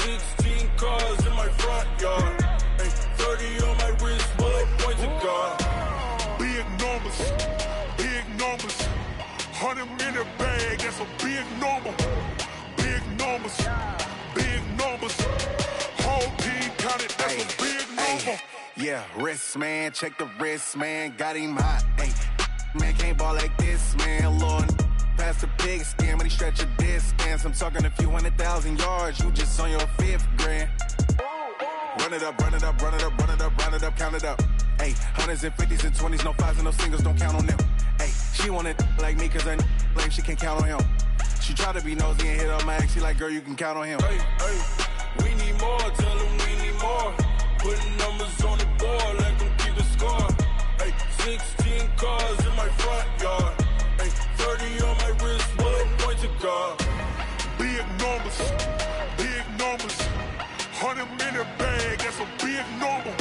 16 cars in my front yard. Ay, 30 on my wrist, bullet point to God. Big numbers, big numbers. 100 minute bag, that's a big number. Big numbers, big numbers. Whole team counted, that's a big number. Yeah, wrist, man, check the wrist, man. Got him hot, ayy. Man, can't ball like this, man. Lord, past the pig skin, when he stretch a distance. I'm talking a few 100,000 yards, you just on your 5th grand. Run it up, run it up, run it up, run it up, run it up, count it up. Ayy, 100s and 50s and 20s, no 5s and no singles, don't count on them. Ayy, she want it like me, cause I blame she can't count on him. She try to be nosy and hit up my ex, she like, girl, you can count on him. Hey, hey, we need more, tell them we need more. Putting numbers on the board, let them keep the score. Hey, 16 cars in my front yard. Hey, 30 on my wrist, bullet point to God. Big numbers, big numbers. 100 minute bag, that's a big number.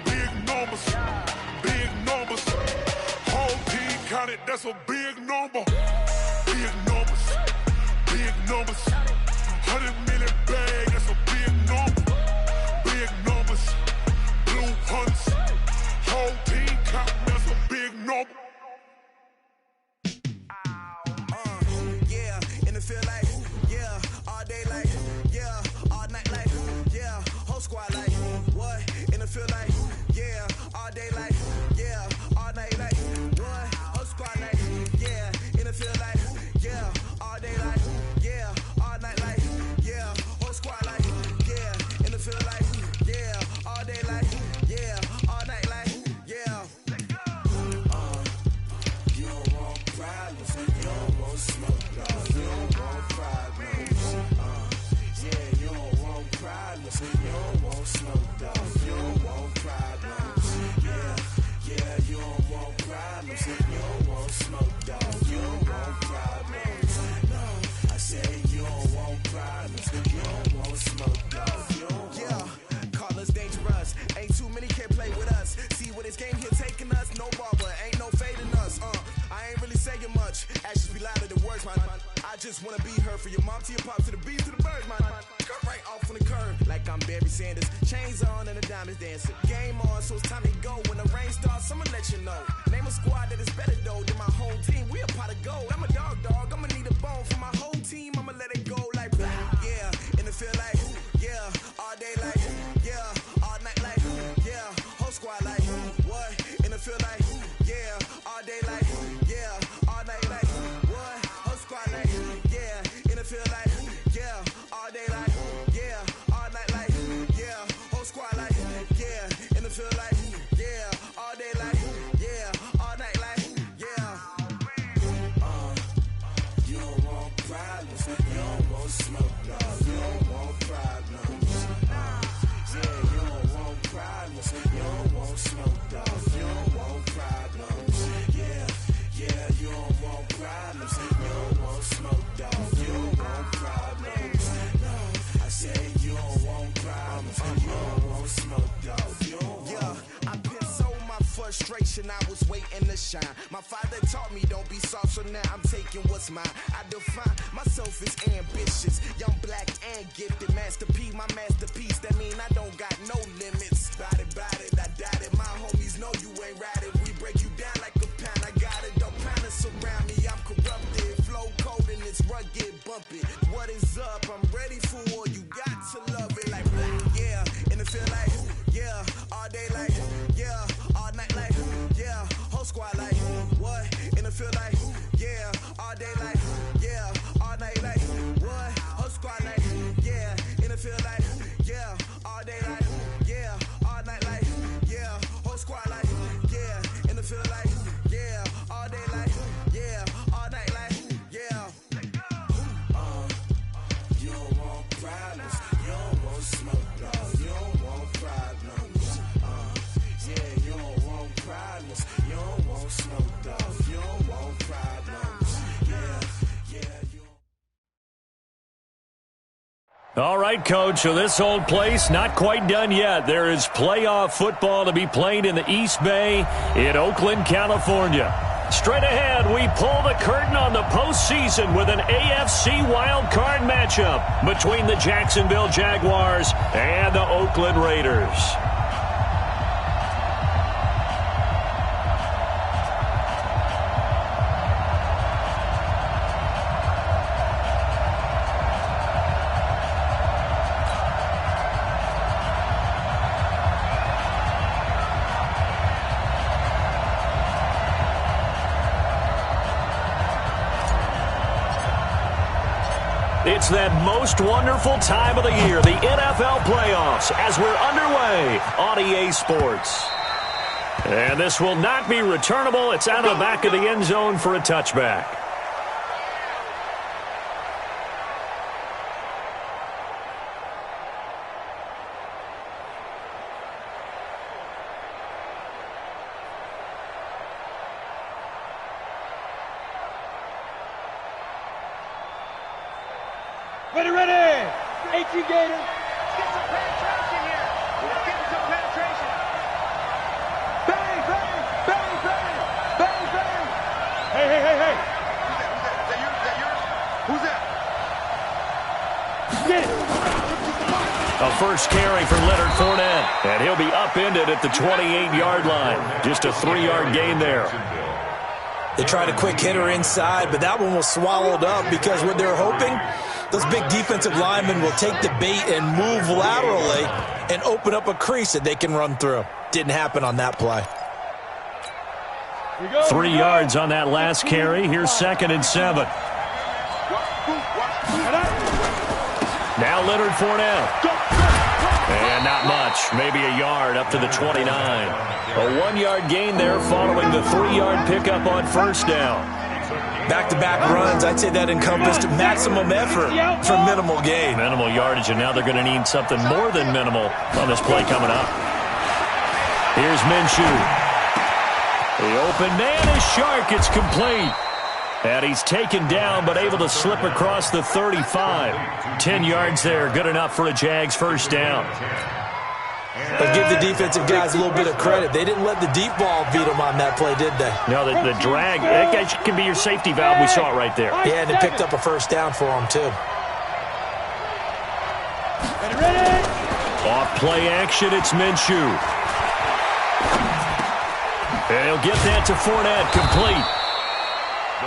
Big numbers, big numbers. Whole team counted, that's a big number. Big numbers, big numbers. 100 minute bag, that's a big number. Big numbers, blue hunts. Whole team counting, that's a big number. Yeah, in the field like, yeah, all day like, yeah, all night like, yeah, whole squad like, what? In the field like, yeah, all day like, yeah, all night like, what? Whole squad like, yeah, in the field like, yeah, all day like, yeah, all night like, yeah, whole squad like, yeah, in the field like, yeah, all day like, yeah, all night like, yeah. You don't want problems, you don't want smoke, dog. You don't want problems. Yeah, you don't want problems, you don't want smoke, dog. You don't want problems. Yeah, yeah, you don't want problems, you don't want smoke, dog. You don't want problems. No, I said you don't want problems, you don't want smoke, dog. You don't yeah, call us dangerous. Ain't too many can play with us. See what this game here taking us? No barber, ain't no fading us. I ain't really saying much. Actions be louder than words, man. I just wanna be her for your mom to your pop to the beat to the birds, man. Cut right off on the curb like I'm Barry Sanders. Chains on and the diamonds dancing. Game on, so it's time to go. When the rain starts, I'ma let you know. Name a squad that is better though than my whole team. We a pot of gold. I'm a dog. I'ma need a bone for my whole team. I'ma let it go like yeah. In the field like yeah. All day like yeah. All night like yeah. Whole squad like what? In the field like yeah. All day like yeah. All night like what? Whole squad like yeah. In the field like yeah. All day like yeah. All night like yeah. Whole squad like yeah. In the field like yeah. All day like yeah. All night like yeah. You don't want problems, you don't want smoke, dog. You don't want problems. Yeah, you don't want problems, you don't want smoke, dog. You don't want problems. Yeah, yeah, you don't want problems, you don't want smoke, dog. You don't want problems. No, I said you don't want problems, you don't want smoke, dog. You don't yeah, I been so my frustration, I was waiting to shine. My father taught me don't be soft, so now I'm taking what's mine. I define myself as ambitious, young, black, and gifted. Master P, my masterpiece, that mean I don't got no limits. Bout it, I doubt it. My homies know you ain't ratted. We break you down like a pound. I got it, don't pound us around me. I'm corrupted, flow cold and it's rugged, bumpy. What is up? I'm ready for war. You got to love it like yeah. In the field like yeah. All day like yeah. All night like yeah. Whole squad like what? In the field like yeah. All day like yeah. All night like what? Whole squad like yeah. In the field like yeah. All day like yeah. All night like yeah. Whole squad like yeah. In the field like yeah. All day like yeah. All night like yeah. You don't want problems, you don't want smoke, dog. You don't want problems. Yeah, you don't want problems, you don't want smoke, dog. You don't want problems. Yeah, yeah, you. All right, Coach, so this old place not quite done yet. There is playoff football to be played in the East Bay in Oakland, California. Straight ahead, we pull the curtain on the postseason with an AFC wildcard matchup between the Jacksonville Jaguars and the Oakland Raiders. It's that most wonderful time of the year, the NFL playoffs, as we're underway on EA Sports. And this will not be returnable. It's out of the back of the end zone for a touchback. Ready. 18 Gators. Let's get some penetration here. Let's get some penetration. Bang, bang, bang, bang, bang, bang. Hey. Who's that yours? Who's that? Get it. A first carry for Leonard Fournette, and he'll be upended at the 28-yard line. Just a 3-yard gain there. They tried a quick hitter inside, but that one was swallowed up because what they're hoping, those big defensive linemen will take the bait and move laterally and open up a crease that they can run through. Didn't happen on that play. 3 yards on that last carry. Here's 2nd and 7. Now Leonard Fournette. And not much. Maybe a yard up to the 29. A 1-yard gain there following the 3-yard pickup on first down. Back-to-back runs, I'd say that encompassed maximum effort for minimal gain. Minimal yardage, and now they're going to need something more than minimal on this play coming up. Here's Minshew. The open man is Shark. It's complete. And he's taken down but able to slip across the 35. 10 yards there. Good enough for a Jags first down. But give the defensive guys a little bit of credit. They didn't let the deep ball beat them on that play, did they? No, the drag, that guy can be your safety valve. We saw it right there. Yeah, and they picked up a first down for them, too. Off play action, it's Minshew. And he'll get that to Fournette, complete.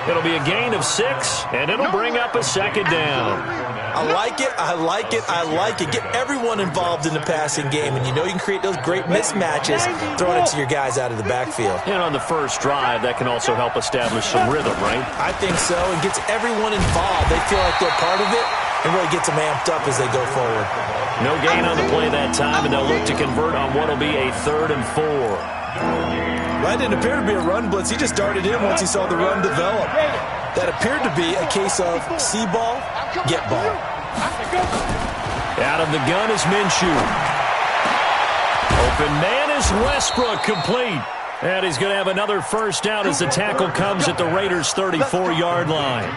It'll be a gain of 6, and it'll bring up a 2nd down. I like it. Get everyone involved in the passing game, and you know you can create those great mismatches throwing it to your guys out of the backfield. And on the first drive, that can also help establish some rhythm, right? I think so. It gets everyone involved. They feel like they're part of it and really gets them amped up as they go forward. No gain on the play that time, and they'll look to convert on what will be a 3rd and 4. That didn't appear to be a run blitz. He just darted in once he saw the run develop. That appeared to be a case of see ball, get ball. Out of the gun is Minshew. Open man is Westbrook, complete. And he's going to have another first down as the tackle comes at the Raiders' 34-yard line.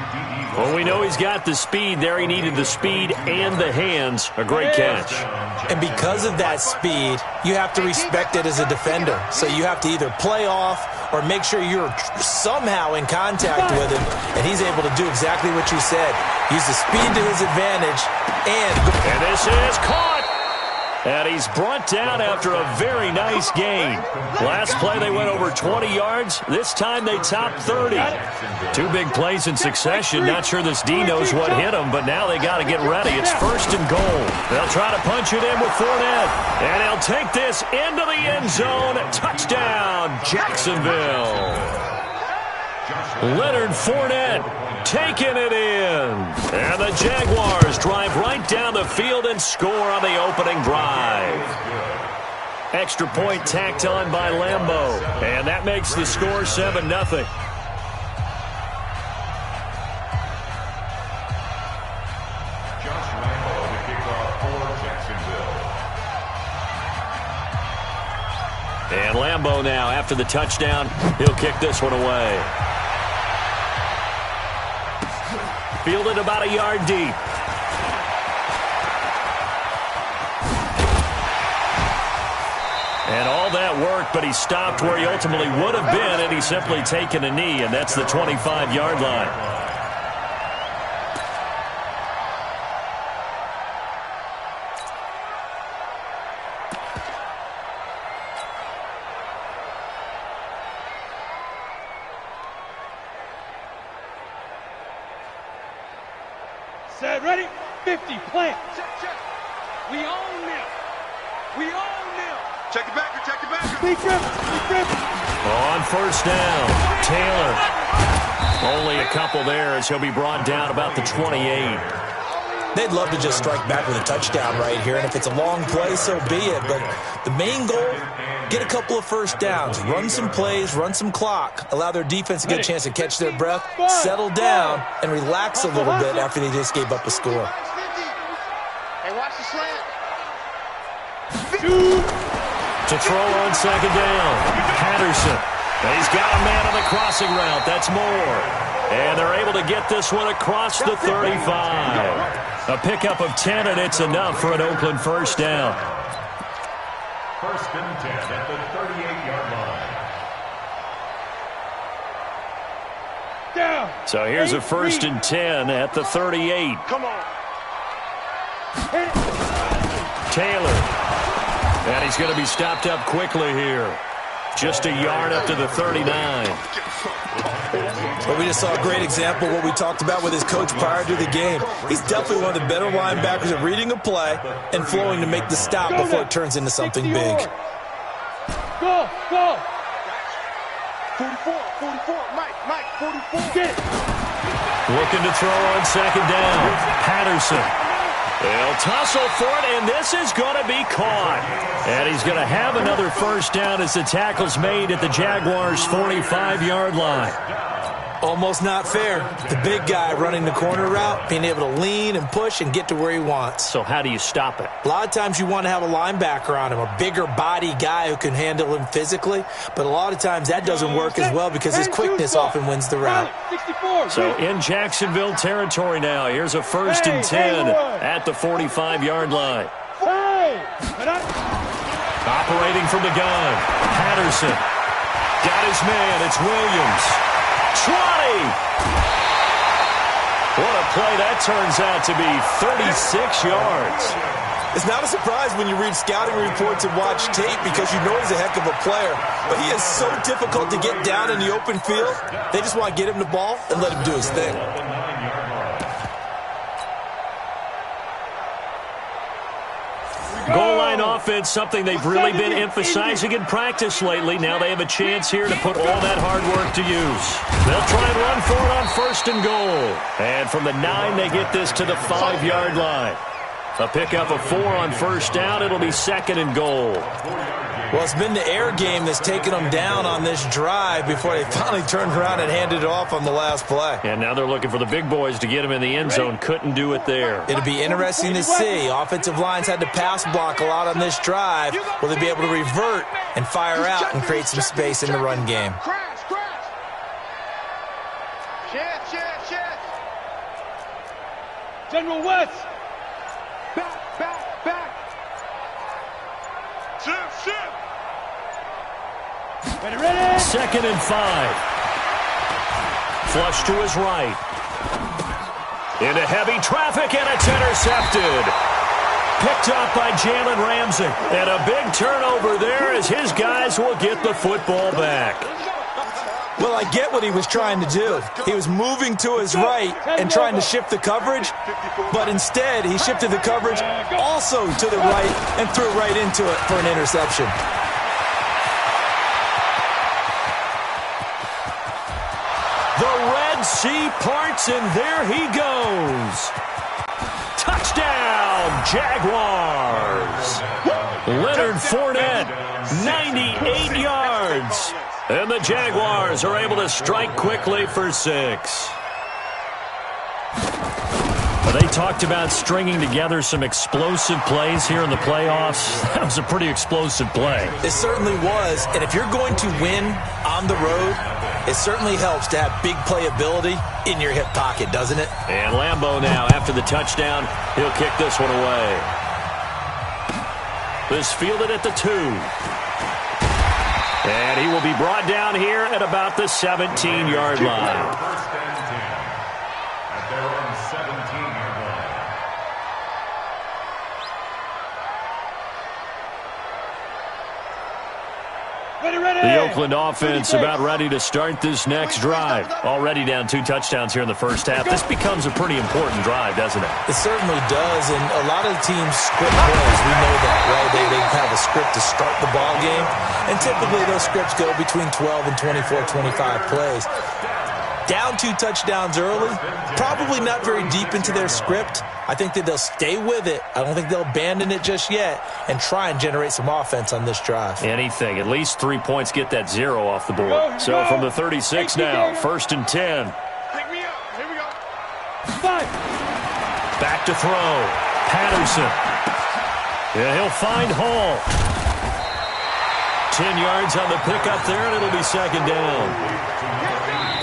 Well, we know he's got the speed there. He needed the speed and the hands. A great catch. And because of that speed, you have to respect it as a defender. So you have to either play off or make sure you're somehow in contact with him, and he's able to do exactly what you said. Use the speed to his advantage. And this is caught. And he's brought down after a very nice gain. Last play they went over 20 yards. This time they topped 30. 2 big plays in succession. Not sure this D knows what hit him, but now they got to get ready. It's 1st and goal. They'll try to punch it in with Fournette. And he'll take this into the end zone. Touchdown, Jacksonville. Leonard Fournette taking it in. And the Jaguars drive right down the field and score on the opening drive. Extra point tacked on by Lambeau. And that makes the score 7-0. Josh Lambeau to kick off for Jacksonville. And Lambeau now, after the touchdown, he'll kick this one away. Fielded about a yard deep. And all that work but he stopped where he ultimately would have been, and he's simply taken a knee, and that's the 25-yard line. Set, ready? 50, plant. Check, check. We own them. We own them. Check it back, check it back. Big grip, big grip. On first down, Taylor. Only a couple there as he'll be brought down about the 28. They'd love to just strike back with a touchdown right here, and if it's a long play, so be it. But the main goal, get a couple of first downs, run some plays, run some clock, allow their defense to get a chance to catch their breath, settle down, and relax a little bit after they just gave up a score. Hey, watch the slant. To throw on second down, Patterson. He's got a man on the crossing route. That's Moore. And they're able to get this one across the 35. A pickup of 10, and it's enough for an Oakland first down. First and 10 at the 38-yard line. Down. So here's a first and 10 at the 38. Come on. Taylor. And he's going to be stopped up quickly here. Just a yard up to the 39. But we just saw a great example of what we talked about with his coach prior to the game. He's definitely one of the better linebackers at reading a play and flowing to make the stop before it turns into something big. Go, go. 44, 44, Mike, 44. Get it. Looking to throw on second down. Patterson. They'll tussle for it, and this is going to be caught. And he's going to have another first down as the tackle's made at the Jaguars' 45-yard line. Almost not fair. The big guy running the corner route, being able to lean and push and get to where he wants. So how do you stop it? A lot of times you want to have a linebacker on him, a bigger body guy who can handle him physically. But a lot of times that doesn't work as well because his quickness often wins the route. So in Jacksonville territory now, here's a first and 10 at the 45-yard line. Operating from the gun, Patterson. Got his man, it's Williams. 20! What a play that turns out to be, 36 yards. It's not a surprise when you read scouting reports and watch tape because you know he's a heck of a player. But he is so difficult to get down in the open field. They just want to get him the ball and let him do his thing. Goal line offense, something they've really been emphasizing in practice lately. Now they have a chance here to put all that hard work to use. They'll try and run for it on first and goal. And from the 9, they get this to the 5-yard line. A pickup of 4 on first down. It'll be second and goal. Well, it's been the air game that's taken them down on this drive before they finally turned around and handed it off on the last play. And now they're looking for the big boys to get him in the end zone. Couldn't do it there. It'll be interesting to see. Offensive lines had to pass block a lot on this drive. Will they be able to revert and fire out and create some space in the run game? General West. Back. Shift. Ready. Second and 5. Flush to his right. Into heavy traffic, and it's intercepted. Picked up by Jalen Ramsey. And a big turnover there as his guys will get the football back. Well, I get what he was trying to do. He was moving to his right and trying to shift the coverage, but instead he shifted the coverage also to the right and threw right into it for an interception. The Red Sea parts, and there he goes. Touchdown, Jaguars. Leonard Fournette, 98 yards. And the Jaguars are able to strike quickly for 6. They talked about stringing together some explosive plays here in the playoffs. That was a pretty explosive play. It certainly was. And if you're going to win on the road, it certainly helps to have big playability in your hip pocket, doesn't it? And Lambeau now, after the touchdown, he'll kick this one away. This fielded at the 2. And he will be brought down here at about the 17-yard line. First and 10 at their own 17-yard line. The Oakland offense about ready to start this next drive. Already down 2 touchdowns here in the first half. This becomes a pretty important drive, doesn't it? It certainly does, and a lot of the teams script plays. We know that, right? They have a script to start the ball game, and typically those scripts go between 12 and 24, 25 plays. Down 2 touchdowns early, probably not very deep into their script. I think that they'll stay with it. I don't think they'll abandon it just yet and try and generate some offense on this drive. Anything. At least 3 points get that 0 off the board. So from the 36 now, 1st and 10. Pick me up. Here we go. Back to throw. Patterson. Yeah, he'll find Hall. 10 yards on the pickup there, and it'll be 2nd down.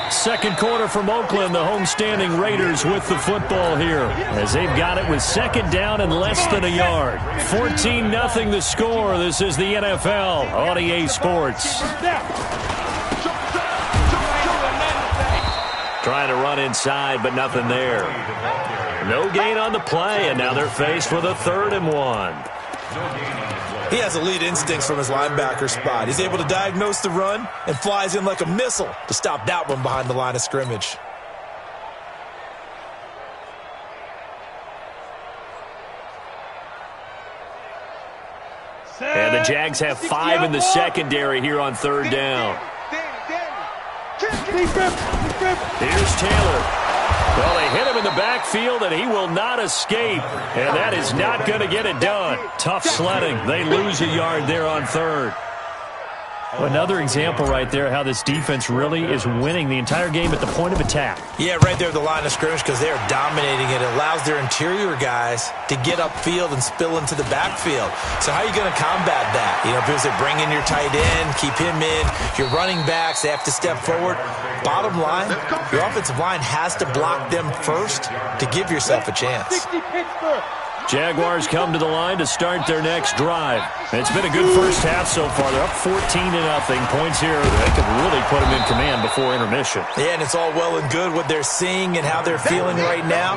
Second quarter from Oakland, the homestanding Raiders with the football here as they've got it with 2nd down and less than a yard. 14-0 the score. This is the NFL on EA Sports. Trying to run inside, but nothing there. No gain on the play, and now they're faced with a 3rd and 1. He has elite instincts from his linebacker spot. He's able to diagnose the run and flies in like a missile to stop that one behind the line of scrimmage. And the Jags have 5 in the secondary here on 3rd down. Here's Taylor. Well, they hit him in the backfield, and he will not escape. And that is not going to get it done. Tough sledding. They lose a yard there on 3rd. Another example right there how this defense really is winning the entire game at the point of attack. Yeah, right there at the line of scrimmage because they are dominating it. It allows their interior guys to get upfield and spill into the backfield. So how are you going to combat that? You know, because they bring in your tight end, keep him in. Your running backs, they have to step forward. Bottom line, your offensive line has to block them first to give yourself a chance. Jaguars come to the line to start their next drive. It's been a good first half so far. They're up 14-0. Points here. They could really put them in command before intermission. Yeah, and it's all well and good what they're seeing and how they're feeling right now.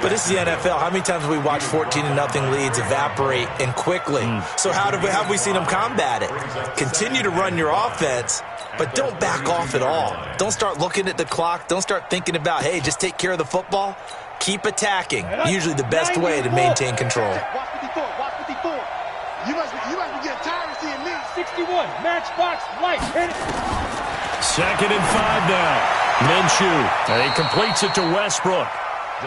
But this is the NFL. How many times have we watched 14-0 leads evaporate and quickly? So how have we seen them combat it? Continue to run your offense, but don't back off at all. Don't start looking at the clock. Don't start thinking about, hey, just take care of the football. Keep attacking. Usually the best way to maintain control. Watch 54. Watch 54. You must be getting tired of seeing me. 61. Matchbox light. Hit it. 2nd and 5 now. Minshew. And he completes it to Westbrook.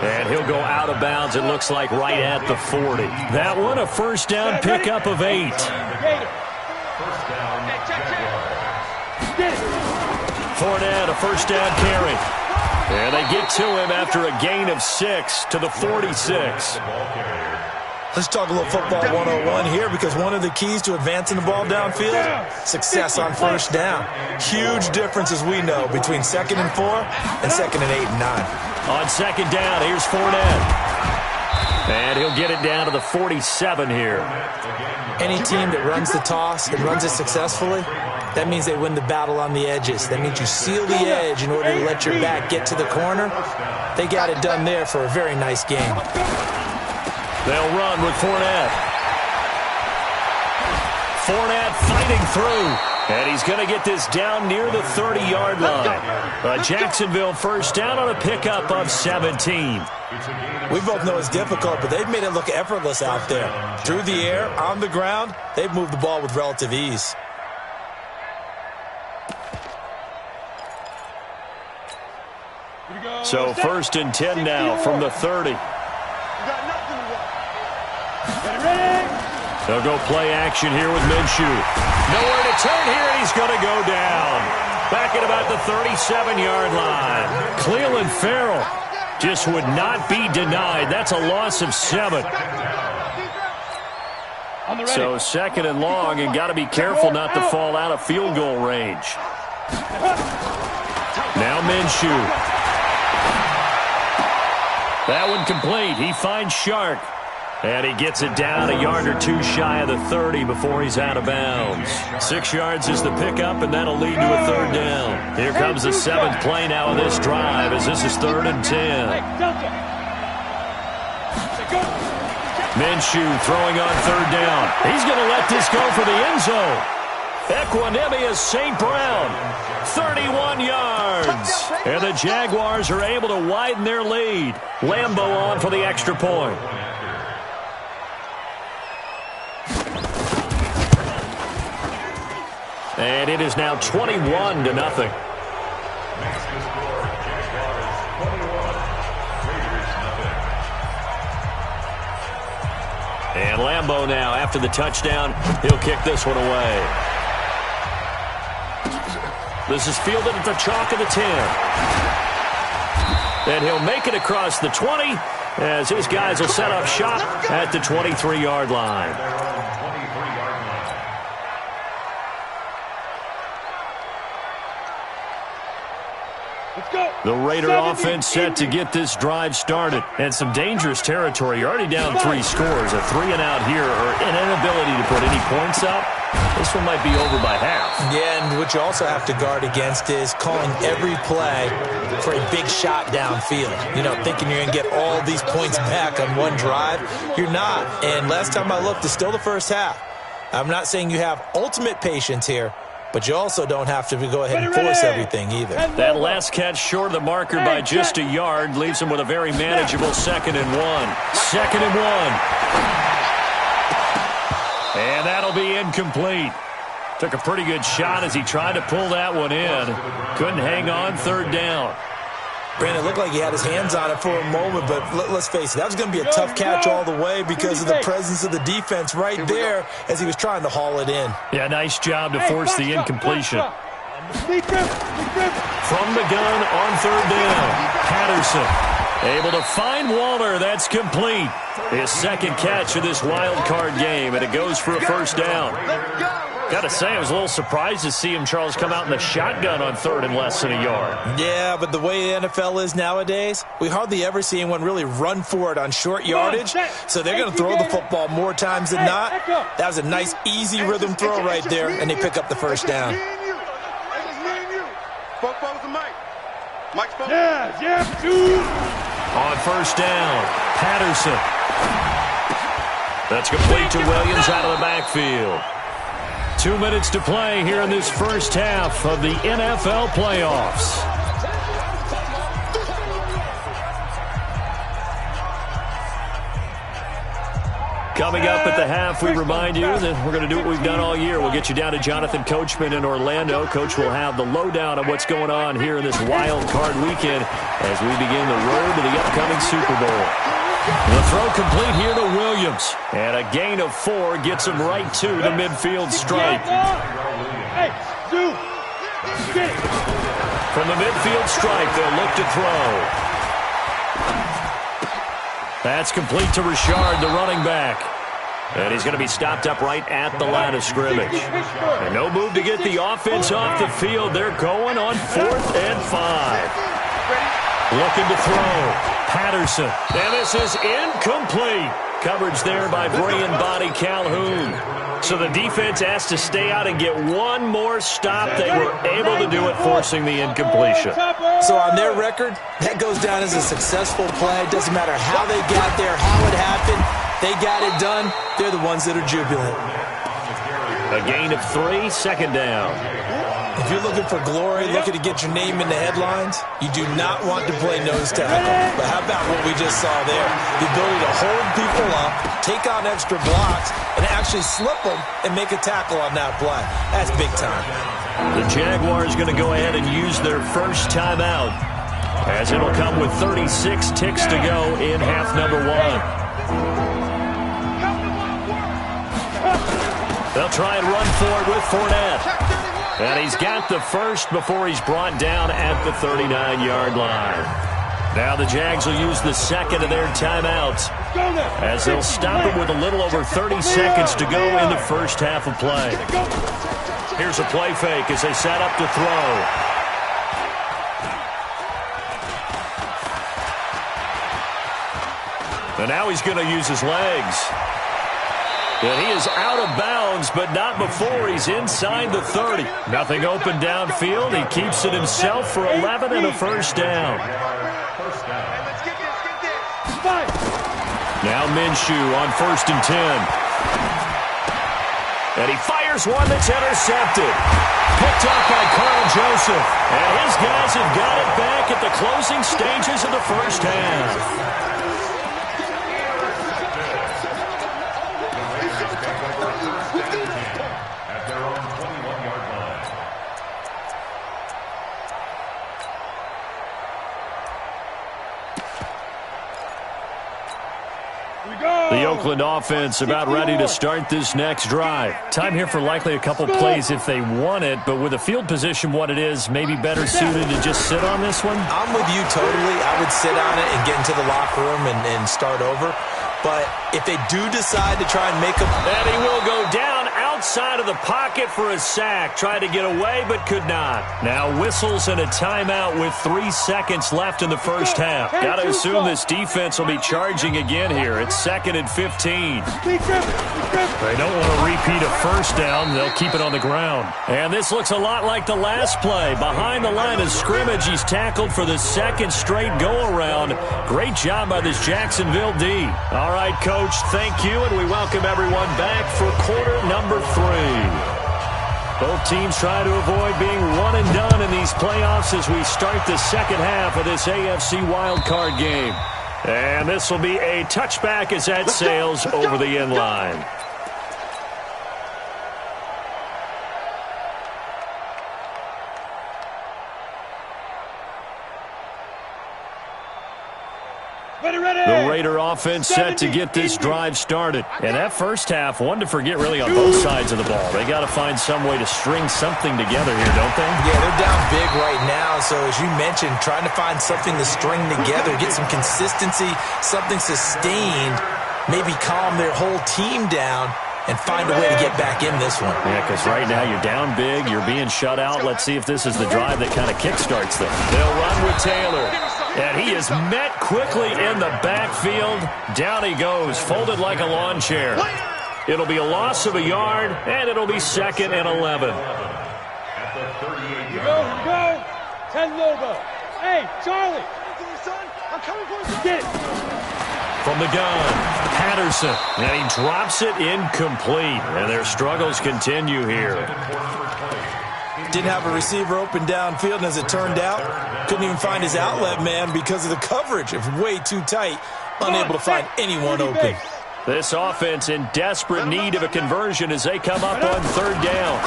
And he'll go out of bounds, it looks like, right at the 40. That one, a 1st down pickup of 8. Fournette, a 1st down carry. And they get to him after a gain of 6 to the 46. Let's talk a little football 101 here because one of the keys to advancing the ball downfield, success on 1st down. Huge difference, as we know, between 2nd and 4 and 2nd and 8 and 9. On 2nd down, here's Fournette. And he'll get it down to the 47 here. Any team that runs the toss and runs it successfully, that means they win the battle on the edges. That means you seal the edge in order to let your back get to the corner. They got it done there for a very nice game. They'll run with Fournette. Fournette fighting through. And he's going to get this down near the 30-yard line. A Jacksonville 1st down on a pickup of 17. We both know it's difficult, but they've made it look effortless out there. Through the air, on the ground, they've moved the ball with relative ease. So 1st and 10 now from the 30. They'll go play action here with Minshew. Nowhere to turn here, and he's going to go down. Back at about the 37-yard line. Clelin Ferrell just would not be denied. That's a loss of 7. So 2nd and long, and got to be careful not to fall out of field goal range. Now Minshew. That one complete. He finds Shark. And he gets it down a yard or two shy of the 30 before he's out of bounds. 6 yards is the pickup, and that'll lead to a third down. Here comes the 7th play now of this drive, as this is 3rd and 10. Minshew throwing on 3rd down. He's going to let this go for the end zone. Equanimous St. Brown, 31 yards. And the Jaguars are able to widen their lead. Lambeau on for the extra point. And it is now 21-0. And Lambeau now, after the touchdown, he'll kick this one away. This is fielded at the chalk of the 10. And he'll make it across the 20 as his guys will set up shop at the 23-yard line. The Raider offense set to get this drive started. And some dangerous territory. You're already down 3 scores. A 3-and-out here or an inability to put any points up. This one might be over by half. Yeah, and what you also have to guard against is calling every play for a big shot downfield. You know, thinking you're going to get all these points back on one drive. You're not. And last time I looked, it's still the first half. I'm not saying you have ultimate patience here, but you also don't have to go ahead and force everything either. That last catch short of the marker by just a yard leaves him with a very manageable 2nd and 1. 2nd and 1. And that'll be incomplete. Took a pretty good shot as he tried to pull that one in. Couldn't hang on. 3rd down. Brandon, it looked like he had his hands on it for a moment, but let's face it, that was going to be a tough catch all the way because of the presence of the defense right there as he was trying to haul it in. Yeah, nice job to force the incompletion. From the gun on 3rd down, Patterson able to find Waller. That's complete. His 2nd catch of this wild card game, and it goes for a 1st down. Got to say, I was a little surprised to see him, Charles, come out in the shotgun on 3rd and less than a yard. Yeah, but the way the NFL is nowadays, we hardly ever see anyone really run for it on short yardage, so they're going to throw the football more times than not. That was a nice, easy rhythm throw right there, and they pick up the 1st down. On 1st down, Patterson. That's complete to Williams out of the backfield. 2 minutes to play here in this first half of the NFL playoffs. Coming up at the half, we remind you that we're going to do what we've done all year. We'll get you down to Jonathan Coachman in Orlando. Coach will have the lowdown of what's going on here in this wild card weekend as we begin the road to the upcoming Super Bowl. The throw complete here to Williams. And a gain of 4 gets him right to the midfield stripe. From the midfield stripe, they'll look to throw. That's complete to Richard, the running back. And he's going to be stopped up right at the line of scrimmage. And no move to get the offense off the field. They're going on 4th and 5. Looking to throw. Patterson. And this is incomplete. Coverage there by Brian Body Calhoun. So the defense has to stay out and get one more stop. They were able to do it, forcing the incompletion. So on their record, that goes down as a successful play. It doesn't matter how they got there, how it happened. They got it done. They're the ones that are jubilant. A gain of 3, 2nd down. If you're looking for glory, looking to get your name in the headlines, you do not want to play nose tackle. But how about what we just saw there? The ability to hold people up, take on extra blocks, and actually slip them and make a tackle on that play. That's big time. The Jaguars going to go ahead and use their first timeout, as it'll come with 36 ticks to go in half number 1. They'll try and run forward with Fournette. And he's got the first before he's brought down at the 39-yard line. Now the Jags will use the 2nd of their timeouts as they'll stop it with a little over 30 seconds to go in the first half of play. Here's a play fake as they set up to throw. And now he's going to use his legs. And he is out of bounds, but not before he's inside the 30. Nothing open downfield. He keeps it himself for 11 and a first down. Now Minshew on 1st and 10. And he fires one that's intercepted. Picked up by Carl Joseph. And his guys have got it back at the closing stages of the first half. The Oakland offense about ready to start this next drive. Time here for likely a couple plays if they want it, but with the field position what it is, maybe better suited to just sit on this one? I'm with you totally. I would sit on it and get into the locker room and start over. But if they do decide to try and make a... And he will go down outside of the pocket for a sack. Tried to get away, but could not. Now whistles and a timeout with 3 seconds left in the first half. Got to assume this defense will be charging again here. It's 2nd and 15. They don't want to repeat a first down. They'll keep it on the ground. And this looks a lot like the last play. Behind the line of scrimmage, he's tackled for the second straight go-around. Great job by this Jacksonville D. All right, Coach, thank you, and we welcome everyone back for quarter number 3. Both teams try to avoid being one and done in these playoffs as we start the second half of this AFC wildcard game. And this will be a touchback as that sails over the end line. The Raider offense set to get this drive started. And that first half, one to forget really on both sides of the ball. They got to find some way to string something together here, don't they? Yeah, they're down big right now. So as you mentioned, trying to find something to string together, get some consistency, something sustained, maybe calm their whole team down and find a way to get back in this one. Yeah, because right now you're down big, you're being shut out. Let's see if this is the drive that kind of kickstarts them. They'll run with Taylor. And he is met quickly in the backfield. Down he goes, folded like a lawn chair. It'll be a loss of a yard, and it'll be 2nd and 11. Go. 10 logo. Hey, Charlie. I'm coming for you. Get it. From the gun, Patterson. And he drops it incomplete. And their struggles continue here. Didn't have a receiver open downfield, and as it turned out, couldn't even find his outlet man because of the coverage. It was way too tight, unable to find anyone open. This offense in desperate need of a conversion as they come up on 3rd down.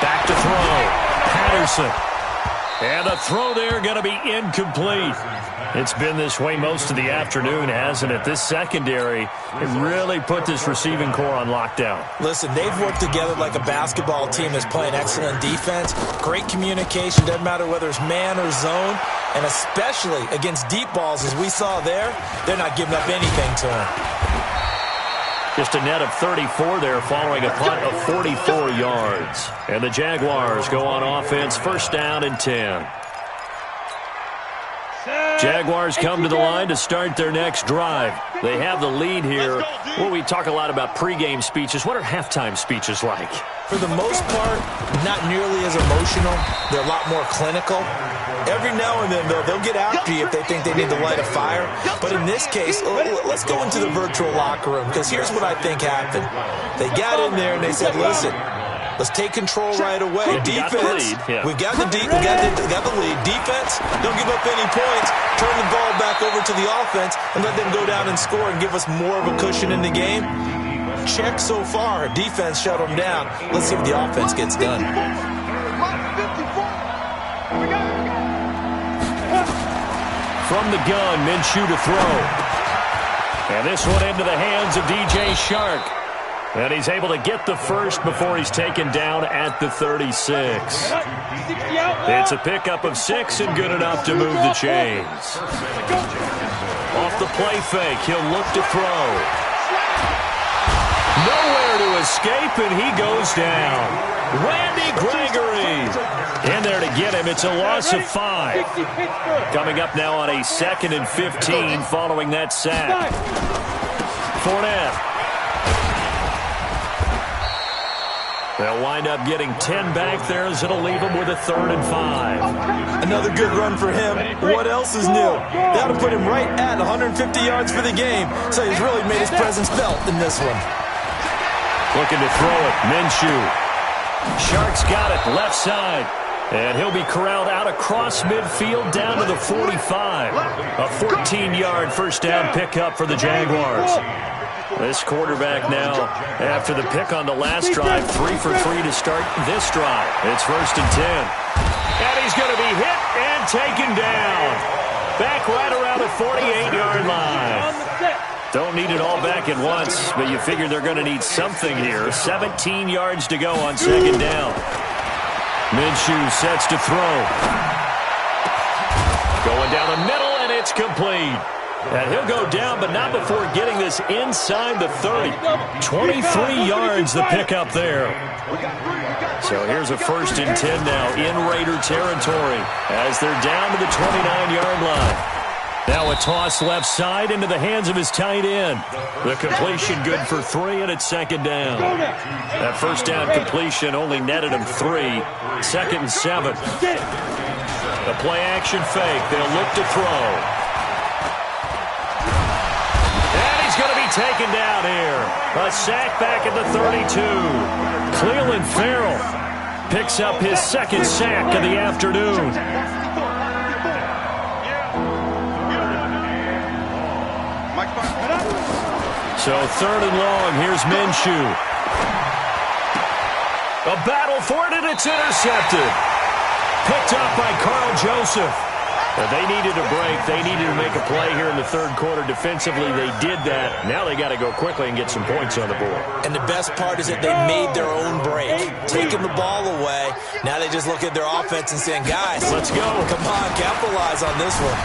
Back to throw. Patterson. And the throw there going to be incomplete. It's been this way most of the afternoon, hasn't it? This secondary, it really put this receiving core on lockdown. Listen, they've worked together like a basketball team that's playing excellent defense. Great communication, doesn't matter whether it's man or zone. And especially against deep balls, as we saw there, they're not giving up anything to them. Just a net of 34 there following a punt of 44 yards. And the Jaguars go on offense, 1st down and 10. Jaguars come to the line to start their next drive. They have the lead here. Well, we talk a lot about pregame speeches. What are halftime speeches like? For the most part, not nearly as emotional. They're a lot more clinical. Every now and then, they'll get after you if they think they need to light a fire. But in this case, let's go into the virtual locker room, because here's what I think happened. They got in there and they said, listen, let's take control right away. Defense, we've got the lead. Defense, don't give up any points. Turn the ball back over to the offense and let them go down and score and give us more of a cushion in the game. Check so far. Defense shut them down. Let's see what the offense gets done. From the gun, Minshew to throw. And this one into the hands of DJ Shark. And he's able to get the first before he's taken down at the 36. It's a pickup of 6 and good enough to move the chains. Off the play fake, he'll look to throw. Nowhere to escape, and he goes down. Randy Gregory in there to get him. It's a loss of 5. Coming up now on a 2nd and 15 following that sack. Fournette. They'll wind up getting 10 back there as it'll leave them with a 3rd and 5. Another good run for him. What else is new? That'll put him right at 150 yards for the game. So he's really made his presence felt in this one. Looking to throw it. Minshew. Sharks got it. Left side. And he'll be corralled out across midfield down to the 45. A 14-yard first down pickup for the Jaguars. This quarterback now, after the pick on the last drive, 3 for 3 to start this drive. It's 1st and 10. And he's going to be hit and taken down. Back right around the 48-yard line. Don't need it all back at once, but you figure they're going to need something here. 17 yards to go on 2nd down. Minshew sets to throw. Going down the middle, and it's complete. And he'll go down, but not before getting this inside the 30. 23 yards the pickup there. So here's a 1st and 10 now in Raider territory as they're down to the 29-yard line. Now a toss left side into the hands of his tight end. The completion good for 3, and it's 2nd down. That first down completion only netted him 3. 2nd and 7. The play action fake. They'll look to throw. Taken down here. A sack back at the 32. Cleveland Farrell picks up his 2nd sack of the afternoon. So 3rd and long. Here's Minshew. A battle for it, and it's intercepted. Picked up by Carl Joseph. They needed a break. They needed to make a play here in the 3rd quarter. Defensively, they did that. Now they got to go quickly and get some points on the board. And the best part is that they made their own break. Taking the ball away. Now they just look at their offense and saying, guys, let's go. Come on, capitalize on this one.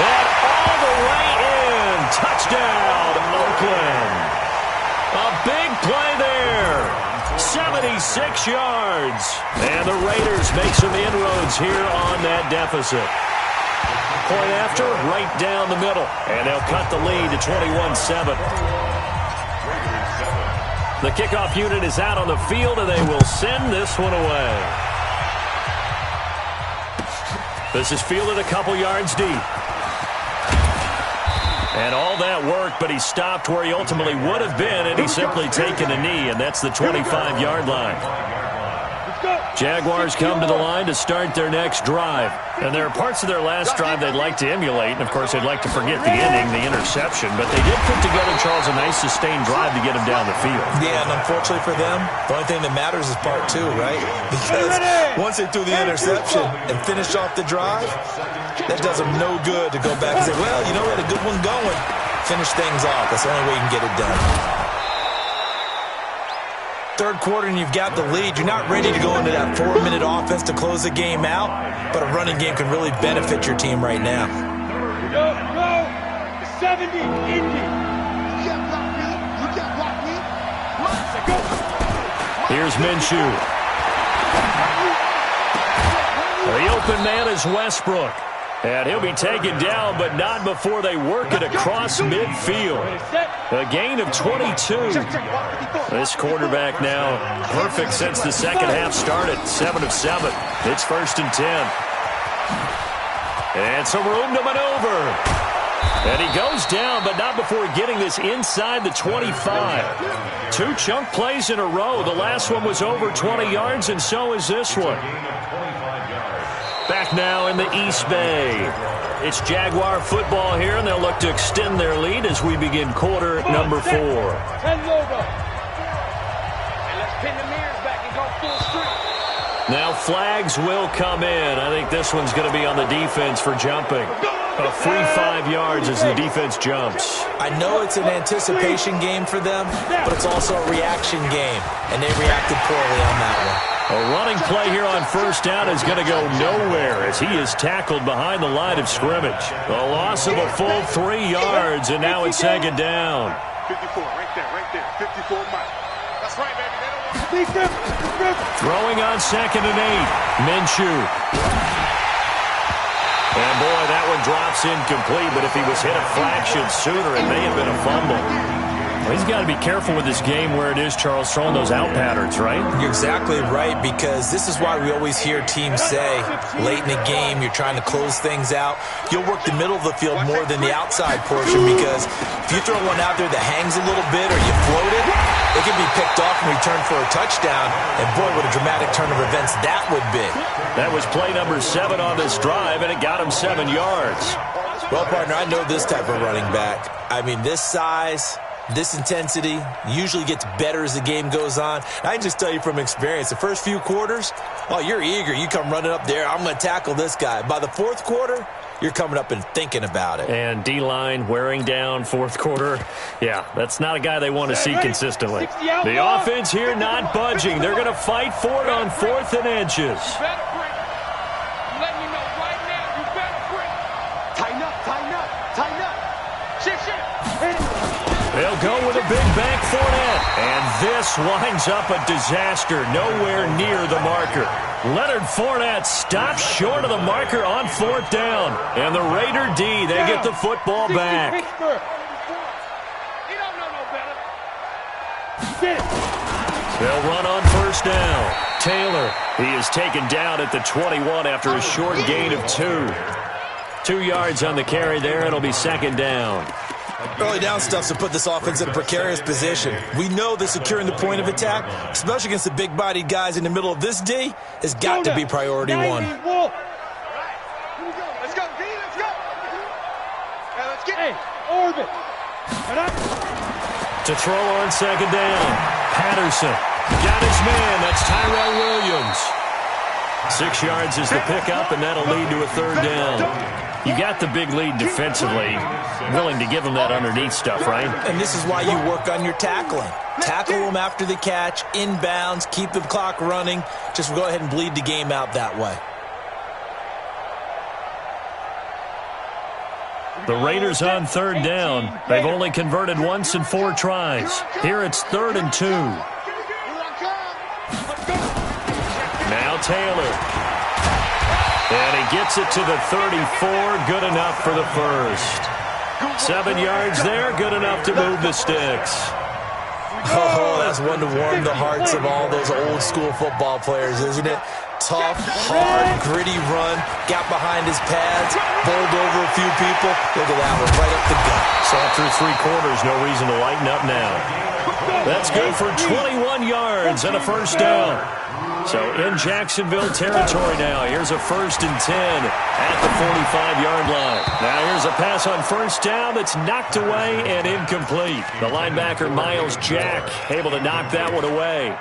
And all the way in. Touchdown, Oakland. A big play there. 76 yards. And the Raiders make some inroads here on that deficit. Point after, right down the middle. And they'll cut the lead to 21-7. The kickoff unit is out on the field, and they will send this one away. This is fielded a couple yards deep. And all that work, but he stopped where he ultimately would have been, and he's simply taken a knee, and that's the 25-yard line. Jaguars come to the line to start their next drive. And there are parts of their last drive they'd like to emulate, and, of course, they'd like to forget the ending, the interception. But they did put together, Charles, a nice sustained drive to get him down the field. Yeah, and unfortunately for them, the only thing that matters is part 2, right? Because once they threw the interception and finished off the drive, that does them no good to go back and say, well, you know, we had a good one going. Finish things off. That's the only way you can get it done. 3rd quarter and you've got the lead. You're not ready to go into that 4-minute offense to close the game out, but a running game can really benefit your team right now. Go, 70, Indy. Here's Minshew. The open man is Westbrook. And he'll be taken down, but not before they work it across midfield. A gain of 22. This quarterback now perfect since the second half started. 7 of 7. It's 1st and 10. And some room to maneuver. And he goes down, but not before getting this inside the 25. 2 chunk plays in a row. The last one was over 20 yards, and so is this one. Back now in the East Bay. It's Jaguar football here, and they'll look to extend their lead as we begin quarter number 4. Now flags will come in. I think this one's going to be on the defense for jumping. A free 5 yards as the defense jumps. I know it's an anticipation game for them, but it's also a reaction game, and they reacted poorly on that one. A running play here on first down is going to go nowhere as he is tackled behind the line of scrimmage. A loss of a full 3 yards, and now it's second down. 54, right there. 54 Mike. That's right, baby. Throwing on 2nd and 8. Minshew. And boy, that one drops incomplete, but if he was hit a fraction sooner, it may have been a fumble. Well, he's got to be careful with this game where it is, Charles, throwing those out patterns, right? You're exactly right, because this is why we always hear teams say, late in the game, you're trying to close things out. You'll work the middle of the field more than the outside portion, because if you throw one out there that hangs a little bit or you float it, it can be picked off and returned for a touchdown. And boy, what a dramatic turn of events that would be. That was play number 7 on this drive, and it got him 7 yards. Well, partner, I know this type of running back. I mean, this size, this intensity usually gets better as the game goes on. I can just tell you from experience, the first few quarters, oh, you're eager. You come running up there, I'm going to tackle this guy. By the fourth quarter, you're coming up and thinking about it. And D-line wearing down fourth quarter. Yeah, that's not a guy they want to see consistently. The offense here not budging. They're going to fight for it on 4th and inches. They'll go with a big bank Fournette. And this winds up a disaster nowhere near the marker. Leonard Fournette stops short of the marker on 4th down. And the Raider D, they get the football back. They'll run on 1st down. Taylor, he is taken down at the 21 after a short gain of 2. 2 yards on the carry there. It'll be 2nd down. Early down stuff's to put this offense in a precarious position. We know that securing the point of attack, especially against the big-bodied guys in the middle of this D, has got to be priority 1. Let's go, D, let's go. Now let's get orbit. To throw on 2nd down. Patterson got his man. That's Tyrell Williams. 6 yards is the pickup, and that'll lead to a 3rd down. You got the big lead defensively, willing to give them that underneath stuff, right? And this is why you work on your tackling. Tackle them after the catch, inbounds, keep the clock running. Just go ahead and bleed the game out that way. The Raiders on 3rd down. They've only converted once in 4 tries. Here it's 3rd and 2. Now Taylor. And he gets it to the 34. Good enough for the first. 7 yards there. Good enough to move the sticks. Oh, that's one to warm the hearts of all those old-school football players, isn't it? Tough, hard, gritty run. Got behind his pads. Bowled over a few people. Look at that one, right up the gut. Saw through 3 quarters. No reason to lighten up now. That's good for 21 yards and a 1st down. So in Jacksonville territory now. Here's a 1st and 10 at the 45-yard line. Now here's a pass on 1st down that's knocked away and incomplete. The linebacker Miles Jack able to knock that one away.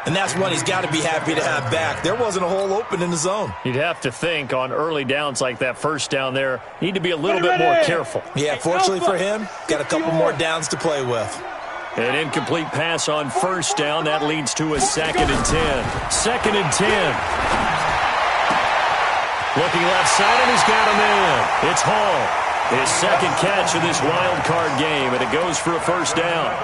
And that's one he's got to be happy to have back. There wasn't a hole open in the zone. You'd have to think on early downs like that 1st down there, need to be a little bit more careful. Yeah, fortunately for him, got a couple more downs to play with. An incomplete pass on 1st down. That leads to a 2nd and 10. 2nd and 10. Looking left side, and he's got a man. It's Hall. His 2nd catch of this wild card game, and it goes for a 1st down.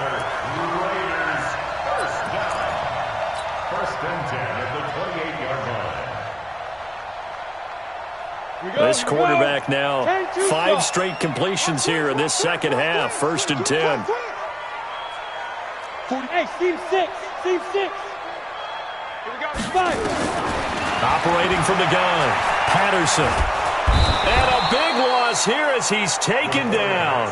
First and 10 at the 28-yard line. This quarterback now, 5 straight completions here in this 2nd half. 1st and 10. Hey, Steve 6. Steve 6. Here we go. 5. Operating from the gun. Patterson. And a big loss here as he's taken down.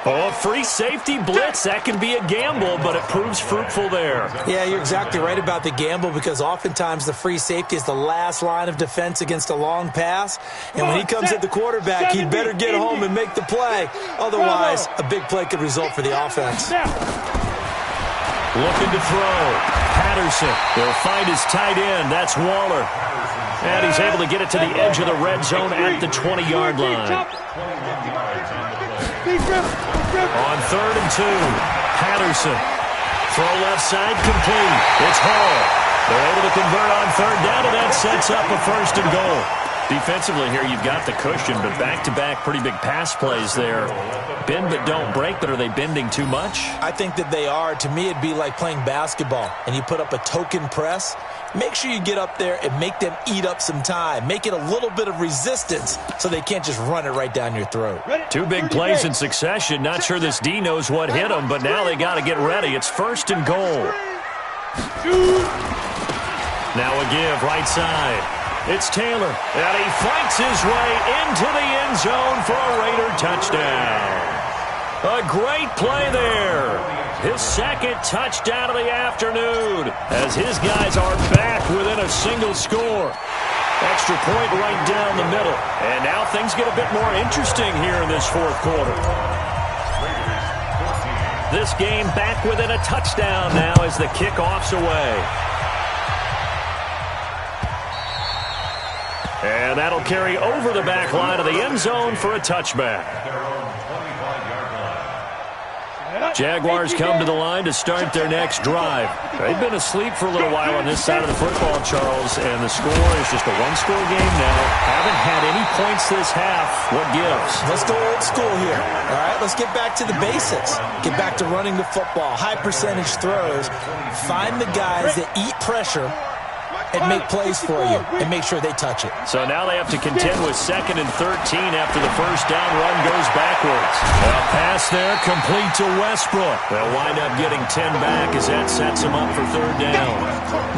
Oh, free safety blitz. That can be a gamble, but it proves fruitful there. Yeah, you're exactly right about the gamble, because oftentimes the free safety is the last line of defense against a long pass. And when he comes at the quarterback, he'd better get home and make the play. Otherwise, a big play could result for the offense. Looking to throw. Patterson. He'll find his tight end. That's Waller. And he's able to get it to the edge of the red zone at the 20-yard line. On 3rd and 2. Patterson. Throw left side complete. It's Hall. They're able to convert on third down, and that sets up a 1st and goal. Defensively here, you've got the cushion, but back-to-back pretty big pass plays there. Bend but don't break, but are they bending too much? I think that they are. To me, it'd be like playing basketball, and you put up a token press. Make sure you get up there and make them eat up some time. Make it a little bit of resistance so they can't just run it right down your throat. 2 big plays in succession. Not sure this D knows what hit them, but now they got to get ready. It's 1st and goal. Now a give right side. It's Taylor, and he fights his way into the end zone for a Raider touchdown. A great play there. His 2nd touchdown of the afternoon as his guys are back within a single score. Extra point right down the middle. And now things get a bit more interesting here in this 4th quarter. This game back within a touchdown now as the kickoff's away. And that'll carry over the back line of the end zone for a touchback. Jaguars come to the line to start their next drive. They've been asleep for a little while on this side of the football, Charles, and the score is just a 1-score game now. Haven't had any points this half. What gives? Let's go old school here. All right, let's get back to the basics. Get back to running the football, high percentage throws. Find the guys that eat pressure and make plays for you and make sure they touch it. So now they have to contend with 2nd and 13 after the first down run goes backwards. A pass there complete to Westbrook. They'll wind up getting 10 back as that sets them up for 3rd down.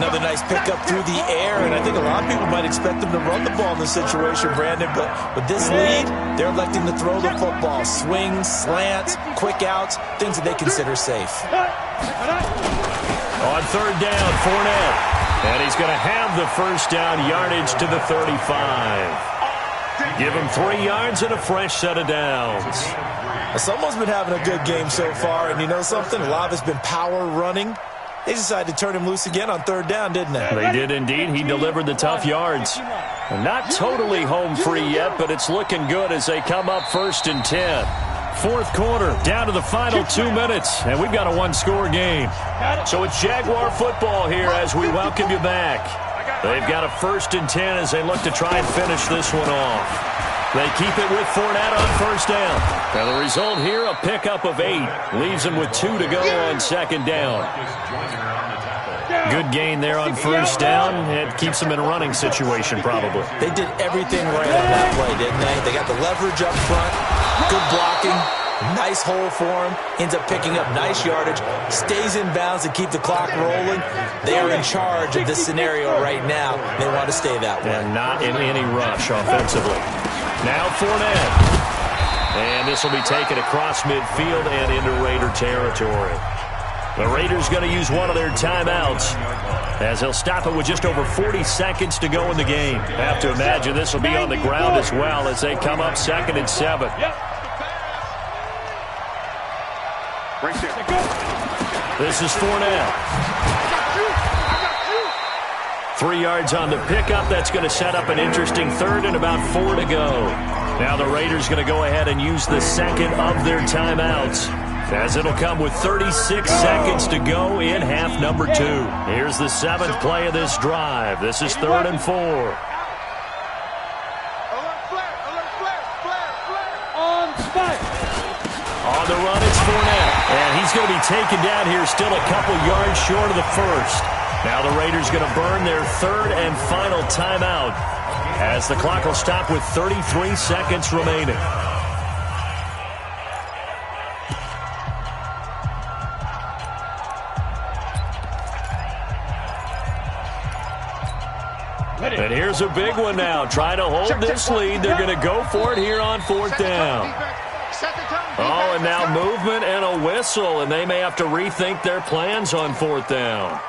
Another nice pickup through the air, and I think a lot of people might expect them to run the ball in this situation, Brandon, but with this lead, they're electing to throw the football. Swings, slants, quick outs, things that they consider safe. On 3rd down, Fournette. And he's going to have the first down yardage to the 35. Give him 3 yards and a fresh set of downs. Someone's been having a good game so far, and you know something? A lot of it's been power running. They decided to turn him loose again on 3rd down, didn't they? They did indeed. He delivered the tough yards. Not totally home free yet, but it's looking good as they come up 1st and 10. 4th quarter, down to the final 2 minutes, and we've got a 1-score game. So it's Jaguar football here as we welcome you back. They've got a 1st and 10 as they look to try and finish this one off. They keep it with Fournette on 1st down. Now the result here, a pickup of 8. Leaves them with 2 to go on 2nd down. Good gain there on 1st down. It keeps them in a running situation probably. They did everything right on that play, didn't they? They got the leverage up front. Good blocking, nice hole for him, ends up picking up nice yardage, stays in bounds to keep the clock rolling. They are in charge of this scenario right now. They want to stay that way. And not in any rush offensively. Now Fournette. And this will be taken across midfield and into Raider territory. The Raiders going to use one of their timeouts as they'll stop it with just over 40 seconds to go in the game. Have to imagine this will be on the ground as well as they come up 2nd and 7. This is Fournette. 3 yards on the pickup. That's going to set up an interesting 3rd and about 4 to go. Now the Raiders going to go ahead and use the 2nd of their timeouts, as it'll come with 36 seconds to go in half number 2. Here's the 7th play of this drive. This is 3rd and 4. On the run, it's Fournette. And he's going to be taken down here still a couple yards short of the 1st. Now the Raiders going to burn their 3rd and final timeout as the clock will stop with 33 seconds remaining. And here's a big one now. Trying to hold this lead. They're going to go for it here on 4th down. Oh, and now movement and a whistle, and they may have to rethink their plans on 4th down.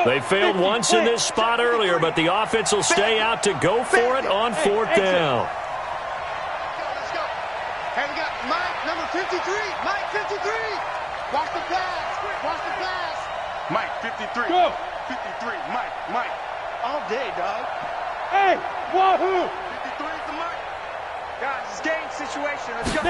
They failed once in this spot earlier, but the offense will stay out to go for it on 4th down. Let's go. Hey, we got Mike, number 53. Mike, 53. Watch the pass. Watch the pass. Mike, 53. Go. 53. Mike. All day, dog. Hey, wahoo. 53. guys. Game situation. Let's go.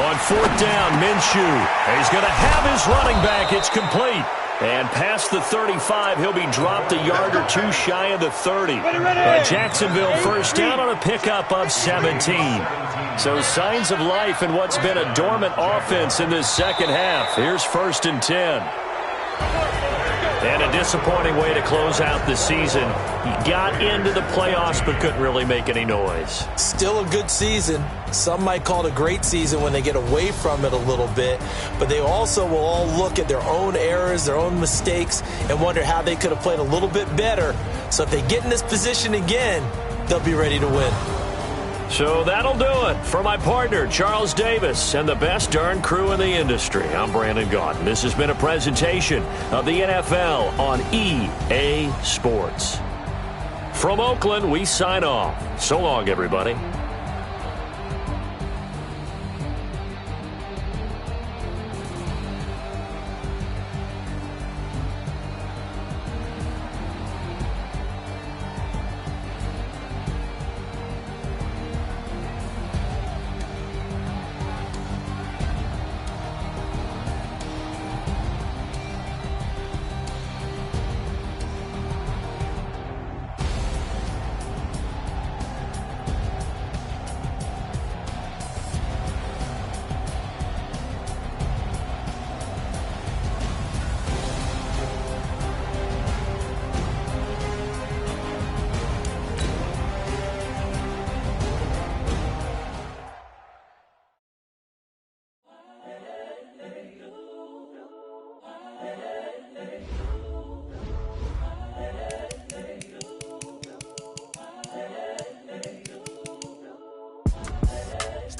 On fourth down, Minshew. He's going to have his running back. It's complete. And past the 35, he'll be dropped a yard or two shy of the 30. Jacksonville first down on a pickup of 17. So signs of life in what's been a dormant offense in this second half. Here's 1st and 10. And a disappointing way to close out the season. He got into the playoffs but couldn't really make any noise. Still a good season. Some might call it a great season when they get away from it a little bit. But they also will all look at their own errors, their own mistakes, and wonder how they could have played a little bit better. So if they get in this position again, they'll be ready to win. So that'll do it for my partner, Charles Davis, and the best darn crew in the industry. I'm Brandon Gaudin. This has been a presentation of the NFL on EA Sports. From Oakland, we sign off. So long, everybody.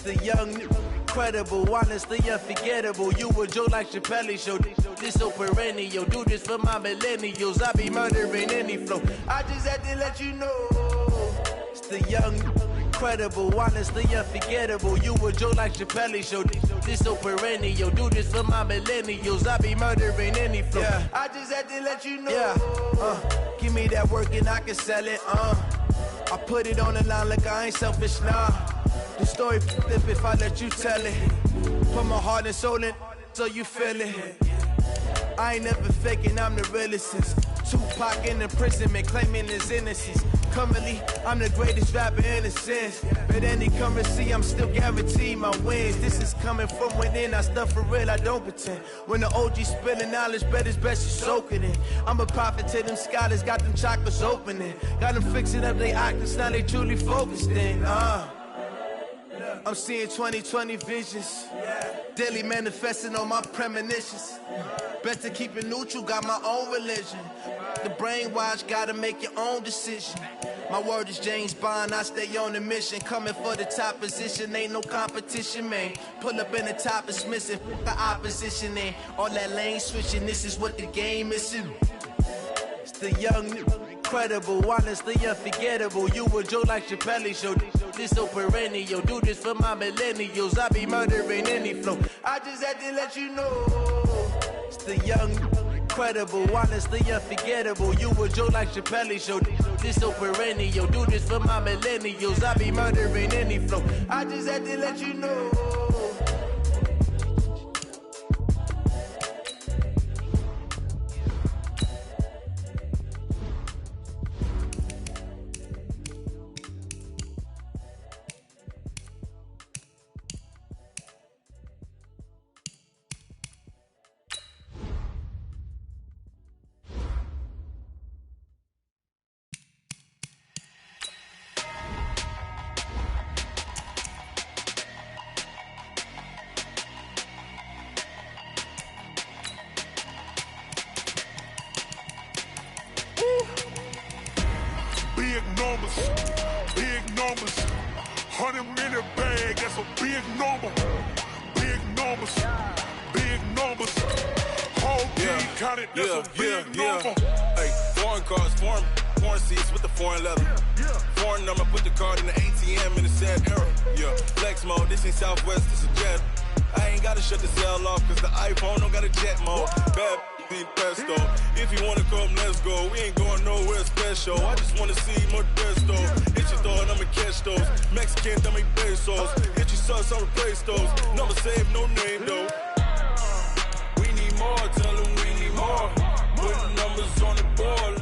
The young, incredible, honestly unforgettable. You a joke like Chappelle show. This so perennial. Do this for my millennials. I be murdering any flow. I just had to let you know. It's the young, incredible, honestly unforgettable. You a joke like Chappelle show. This so perennial. Do this for my millennials. I be murdering any flow. Yeah. I just had to let you know. Yeah. Give me that work and I can sell it. I put it on the line like I ain't selfish now. The story flip if I let you tell it. Put my heart and soul in so you feel it. I ain't never faking, I'm the realest since Tupac in imprisonment, claiming his innocence. Currently, I'm the greatest rapper in a sense. But any currency, I'm still guaranteed my wins. This is coming from within, I stuff for real, I don't pretend. When the OG spilling knowledge, bet it's best you soak it in. I'm a prophet to them scholars, got them chakras opening. Got them fixing up their octaves, now they truly focused in. I'm seeing 2020 visions. Daily manifesting on my premonitions. Better keep it neutral, got my own religion. The brainwash, gotta make your own decision. My word is James Bond, I stay on the mission. Coming for the top position, ain't no competition, man. Pull up in the top, it's missing, the opposition, and all that lane switching, this is what the game is. It's the young, incredible, honestly unforgettable. You a joke like Chappelle show. This so perennial. Do this for my millennials. I be murdering any flow. I just had to let you know. It's the young, incredible, honestly unforgettable. You a joke like Chappelle show. This so perennial. Do this for my millennials. I be murdering any flow. I just had to let you know. Big numbers, 100 minute bag, that's a big number. Big numbers, big numbers. Whole team counted, that's a big number. Hey, foreign cars, foreign seats with the foreign leather. Foreign number, put the card in the ATM in the sad era. Yeah, flex mode, this ain't Southwest, this is jet. I ain't gotta shut the cell off, cause the iPhone don't got a jet mode. Bad pesto. If you wanna come, let's go. We ain't going nowhere special. I just wanna see Modesto. Hit your thought, I'ma catch those. Mexican, dummy pesos. Hit your sus, I'll replace those. Number save, no name though. We need more, tell them we need more. Putting numbers on the board